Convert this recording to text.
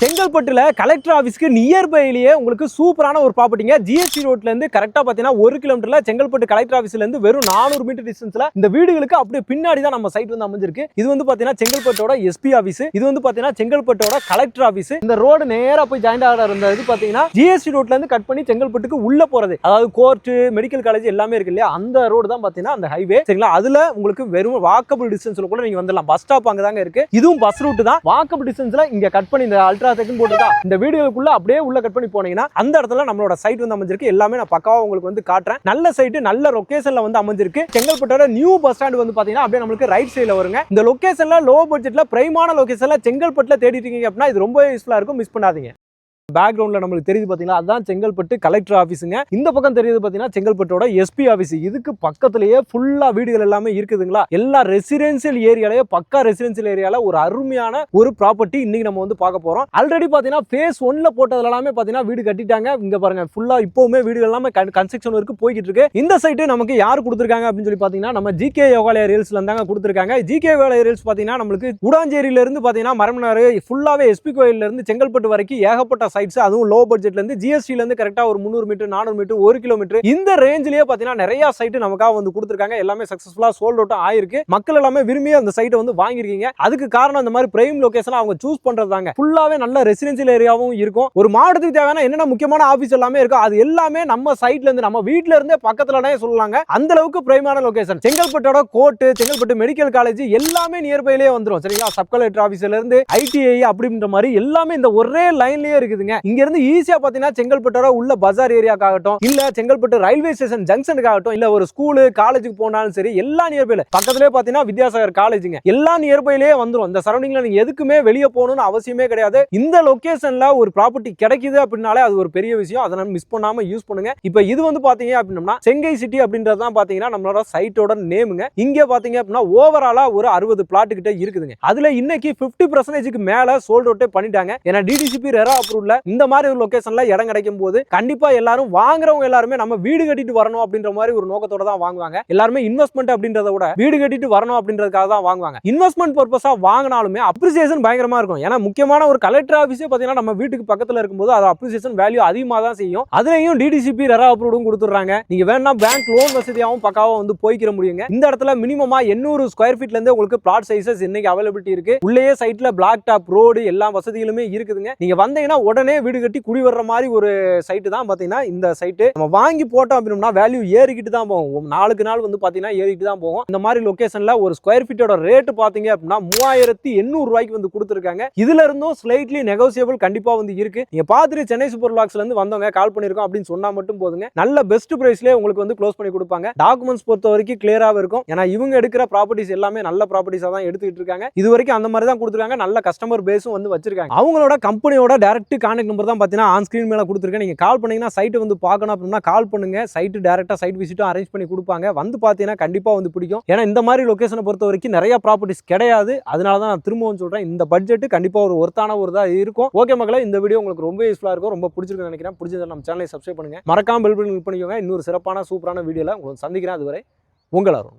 செங்கல்பட்டுல collector ஆபீஸ்க்கு நியர்பைலயே உங்களுக்கு சூப்பரான ஒரு ப்ராப்பர்ட்டிங்க. ஜிஎஸ்டி ரோட்ல இருந்து கரெக்டா பாத்தீங்கன்னா 1 கிலோமீட்டர்ல செங்கல்பட்டு கலெக்டர் ஆபீஸ்ல இருந்து வெறும் 400 மீட்டர் டிஸ்டன்ஸ்ல இந்த வீடுகளுக்கு அப்படியே பின்னாடி தான் நம்ம சைட் வந்து அமைஞ்சிருக்கு. இது வந்து பாத்தீங்கன்னா செங்கல்பட்டோட எஸ்பி ஆபீஸ், இது வந்து பாத்தீங்கன்னா செங்கல்பட்டோட கலெக்டர் ஆபீஸ். இந்த ரோடு நேரா போய் ஜாயிண்ட் ஆகிற இருந்தது பாத்தீங்கன்னா ஜிஎஸ்டி ரோட்ல இருந்து கட் பண்ணி செங்கல்பட்டுக்கு உள்ள போறது, அதாவது கோர்ட், மெடிக்கல் காலேஜ் எல்லாமே இருக்கு இல்லையா, அந்த ரோடு தான் பாத்தீங்கன்னா அந்த ஹைவே. சரிங்களா, அதுல உங்களுக்கு வெறும் வாக்கபிள் டிஸ்டன்ஸ்ல கூட நீங்க வந்துடலாம். பஸ் ஸ்டாப் அங்க தாங்க இருக்கு. இதுவும் பஸ் ரூட் தான். வாக்கபிள் டிஸ்டன்ஸ்ல இங்க கட் பண்ணி இந்த அல்ட்ரா செகண்ட் போட்டுதான் இந்த வீடுகளுக்குள்ள அப்படியே உள்ள கட் பண்ணி போனீங்கன்னா அந்த இடத்துல நம்மளோட சைட் வந்து அமைஞ்சிருக்கு. எல்லாமே நான் பக்காவா உங்களுக்கு வந்து காட்டுறேன். நல்ல சைட், நல்ல லொகேஷன்ல வந்து அமைஞ்சிருக்கு. செங்கல்பட்டோட நியூ பஸ் ஸ்டாண்ட் வந்து பாத்தீங்கன்னா அப்படியே நமக்கு ரைட் சைடுல வருங்க. இந்த லொகேஷன்ல லோ பட்ஜெட்ல பிரைமான லொகேஷன்ல செங்கல்பட்டுல தேடிட்டு இருக்கீங்க அப்படின்னா இது ரொம்ப யூஸ்ஃபுல்லா இருக்கும். மிஸ் பண்ணாதீங்க. பேக்ரவுண்ட்ல நமக்கு தெரியுது பாத்தீங்களா, அதான் செங்கல்பட்டு கலெக்டர் ஆபீஸுங்க. இந்த பக்கம் தெரியுது பாத்தீங்கன்னா செங்கல்பட்டோட எஸ்பி ஆபீஸ். இதுக்கு பக்கத்திலேயே ஃபுல்லா வீடுகள் எல்லாமே இருக்குதுங்களா. எல்லா ரெசிடென்சியல் ஏரியாலயே, பக்கா ரெசிடென்சியல் ஏரியால ஒரு அருமையான ஒரு ப்ராப்பர்ட்டி இன்னைக்கு நம்ம வந்து பார்க்க போறோம். ஆல்ரெடி பாத்தீங்கன்னா ஃபேஸ் 1ல போட்டதுல எல்லாமே பாத்தீங்கன்னா வீடு கட்டிட்டாங்க. இங்க பாருங்க, ஃபுல்லா இப்பவுமே வீடுகள் எல்லாமே கன்ஸ்ட்ரக்ஷன் ஒர்க் போய்கிட்டு இருக்கு. இந்த சைட் நமக்கு யார் கொடுத்திருக்காங்க அப்படின்னு சொல்லி பாத்தீங்கன்னா நம்ம ஜிகே யோகாலயா ரீல்ஸ்ல இருந்தாங்க கொடுத்திருக்காங்க. ஜிகே யோகாலயா ரீல்ஸ் பாத்தீங்கன்னா நம்மளுக்கு கூடாஞ்சேரியில இருந்து பாத்தீங்கன்னா மரமனாறு ஃபுல்லாவே எஸ்பி கோயில்ல இருந்து செங்கல்பட்டு வரைக்கும் ஏகப்பட்ட சைட்ஸ், அதுவும் லோ பட்ஜெட்ல இருந்து ஜிஎஸ்டில இருந்து கரெக்டா ஒரு 300 மீட்டர் 400 மீட்டர் 1 கிலோமீட்டர் இந்த ரேஞ்சிலேயே பாத்தீங்கன்னா நிறைய சைட் நமக்காக வந்து கொடுத்திருக்காங்க. எல்லாமே சக்சஸ்ஃபுல்லா சோல்ட் அவுட் ஆயிருக்கு. மக்கள் எல்லாமே விரும்பி அந்த சைட்டை வந்து வாங்கிருக்கீங்க. அதுக்கு காரணம் இந்த மாதிரி பிரைம் லொகேஷன் அவங்க சூஸ் பண்றதாங்க. ஃபுல்லாவே நல்ல ரெசிடென்சியல் ஏரியாவும் இருக்கும். ஒரு மாவட்டத்துக்கு தேவையான என்னென்ன முக்கியமான ஆபீஸ் எல்லாமே இருக்கும், அது எல்லாமே நம்ம சைட்ல இருந்து, நம்ம வீட்ல இருந்தே பக்கத்துலனே சொல்லலாங்க. அந்த அளவுக்கு பிரைமான லொகேஷன். செங்கல்பட்டோட கோர்ட், செங்கல்பட்டு மெடிக்கல் காலேஜ் எல்லாமே நியர்பைலயே வந்துரும். சரிங்களா, சப் கலெக்டர் ஆபீஸ்ல இருந்து ஐடிஐ அப்படின்ற மாதிரி எல்லாமே இந்த ஒரே லைன்லயே இருக்குதுங்க. இங்க இருந்து ஈஸியா பாத்தீங்கன்னா செங்கல்பட்டோட உள்ள பஜார் ஏரியாக்காகட்டும், இல்ல செங்கல்பட்டு ரயில்வே ஸ்டேஷன் ஜங்ஷனுக்காகட்டும், இல்ல ஒரு ஸ்கூல் காலேஜுக்கு போனாலும் சரி, எல்லா நியர்பைல பக்கத்துலயே பாத்தீங்கன்னா வித்யாசாகர் காலேஜுங்க, எல்லா நியர்பைலயே வந்துரும். இந்த சரௌண்டிங்ல நீங்க எதுக்குமே வெளியே போகணும்னு அவசியமே கிடையாது. இந்த லொகேஷன்ல ஒரு ப்ராப்பர்ட்டி கிடைக்குது அப்படின்னாலே அது ஒரு பெரிய விஷயம். அதை மிஸ் பண்ணாம யூஸ் பண்ணுங்க. இப்போ இது வந்து பாத்தீங்க அப்படின்னா செங்கை சிட்டி அப்படின்றது தான் பாத்தீங்கன்னா நம்மளோட சைட்டோட நேமுங்க. இங்க பாத்தீங்க அப்படின்னா ஓவராலா ஒரு 60 பிளாட் கிட்ட இருக்குதுங்க. அதுல இன்னைக்கு 50% மேல சோல்ட் அவுட் பண்ணிட்டாங்க. ஏன்னா டிடிசிபி ரெரா அப்ரூவ்ல இந்த மாதிரி ஒரு லொகேஷன்ல இடம் கிடைக்கும் போது கண்டிப்பா எல்லாரும் வாங்குறவங்க எல்லாருமே நம்ம வீடு கட்டிட்டு வரணும் அப்படின்ற மாதிரி ஒரு நோக்கத்தோட தான் வாங்குவாங்க. எல்லாருமே இன்வெஸ்ட்மெண்ட் அப்படின்றத விட வீடு கட்டிட்டு வரணும் அப்படின்றதுக்காக தான் வாங்குவாங்க. இன்வெஸ்ட்மெண்ட் பர்பஸா வாங்கினாலுமே அப்ரிசியேஷன் பயங்கரமா இருக்கும். ஏன்னா முக்கியமான ஒரு கலெக்டர் ஆபீஸே பாத்தீங்கன்னா நம்ம வீட்டுக்கு பக்கத்துல இருக்கும்போது அது அப்ரிசியேஷன் வேல்யூ அதிகமா தான் செய்யும். அதுலயும் டிடிசிபி ரெரா அப்ரூவ்டும் கொடுத்துறாங்க. நீங்க வேணா பேங்க் லோன் வசதியாவும் பக்காவா வந்து போய்க்கிற முடியுங்க. இந்த இடத்துல மினிமமா 800 ஸ்கொயர் ஃபீட்ல இருந்து உங்களுக்கு பிளாட் சைஸஸ் இன்னைக்கு அவைலபிலிட்டி இருக்கு. உள்ளேயே சைட்ல பிளாக் டாப் ரோடு எல்லா வசதிகளுமே இருக்குதுங்க. நீங்க வந்தீங்கன்னா உடனே வீடு கட்டி குடி வர்ற மாதிரி ஒரு சைட் தான் பாத்தீங்கன்னா இந்த சைட். நம்ம வாங்கி போட்டோம் அப்படின்னா வேல்யூ ஏறிக்கிட்டு தான் போகும். நாளுக்கு நாள் வந்து பாத்தீங்கன்னா ஏறிக்கிட்டு தான் போகும். இந்த மாதிரி லொகேஷன்ல ஒரு ஸ்கொயர் ஃபீட்டோட ரேட் பாத்தீங்க அப்படின்னா 3800 ரூபாய்க்கு வந்து கொடுத்துருக்காங்க. இதுல இருந்தும் ஸ்லைட்லி நெகோசியபிள் கண்டிப்பா வந்து இருக்கு. நீங்க பாத்துட்டு சென்னை சூப்பர் வ்ளாக்ஸ்ல இருந்து வந்தவங்க கால் பண்ணிருக்கோம் அப்படின்னு சொன்னா மட்டும் போதுங்க, நல்ல பெஸ்ட் பிரைஸ்லயே உங்களுக்கு வந்து க்ளோஸ் பண்ணி கொடுப்பாங்க. டாக்குமெண்ட்ஸ் பொறுத்த வரைக்கும் கிளியராவே இருக்கும். ஏன்னா இவங்க எடுக்கிற ப்ராப்பர்ட்டிஸ் எல்லாமே நல்ல ப்ராப்பர்ட்டிஸா தான் எடுத்துக்கிட்டு இருக்காங்க. இது வரைக்கும் அந்த மாதிரி தான் கொடுத்துருக்காங்க. நல்ல கஸ்டமர் பேஸும் வந்து வச்சிருக்காங்க. அவங்களோட கம்பெனியோட டைரக்ட் கான்டாக்ட் நம்பர் தான் பாத்தீங்கன்னா ஆன் ஸ்கிரீன் மேல கொடுத்துருக்கேன். நீங்க கால் பண்ணீங்கன்னா சைட் வந்து பார்க்கணும் அப்படின்னா கால் பண்ணுங்க. சைட் டைரக்டா சைட் விசிட்டும் அரேஞ்ச் பண்ணி கொடுப்பாங்க. வந்து பாத்தீங்கன்னா கண்டிப்பா வந்து பிடிக்கும். ஏன்னா இந்த மாதிரி லொகேஷனை பொறுத்த வரைக்கும் நிறைய ப்ராப்பர்ட்டிஸ் கிடையாது. அதனால தான் நான் திரும்பவும் சொல்றேன், இந்த பட்ஜெட் கண்டிப்பா ஒரு ஒர்த்தான ஒரு தான் இருக்கும். ஓகே மக்களே, இந்த வீடியோ உங்களுக்கு ரொம்ப யூஸ்ஃபுல்லா இருக்கும், ரொம்ப பிடிச்சிருக்குன்னு நினைக்கிறேன். பிடிச்சதை நம்ம சேனலை சப்ஸ்கிரைப் பண்ணுங்க, மறக்காம பெல் பட்டன் கிளிக் பண்ணிக்கோங்க. இன்னொரு சிறப்பான சூப்பரான வீடியோல உங்களுக்கு சந்திக்கிறேன். அதுவரை உங்கள் அருண்.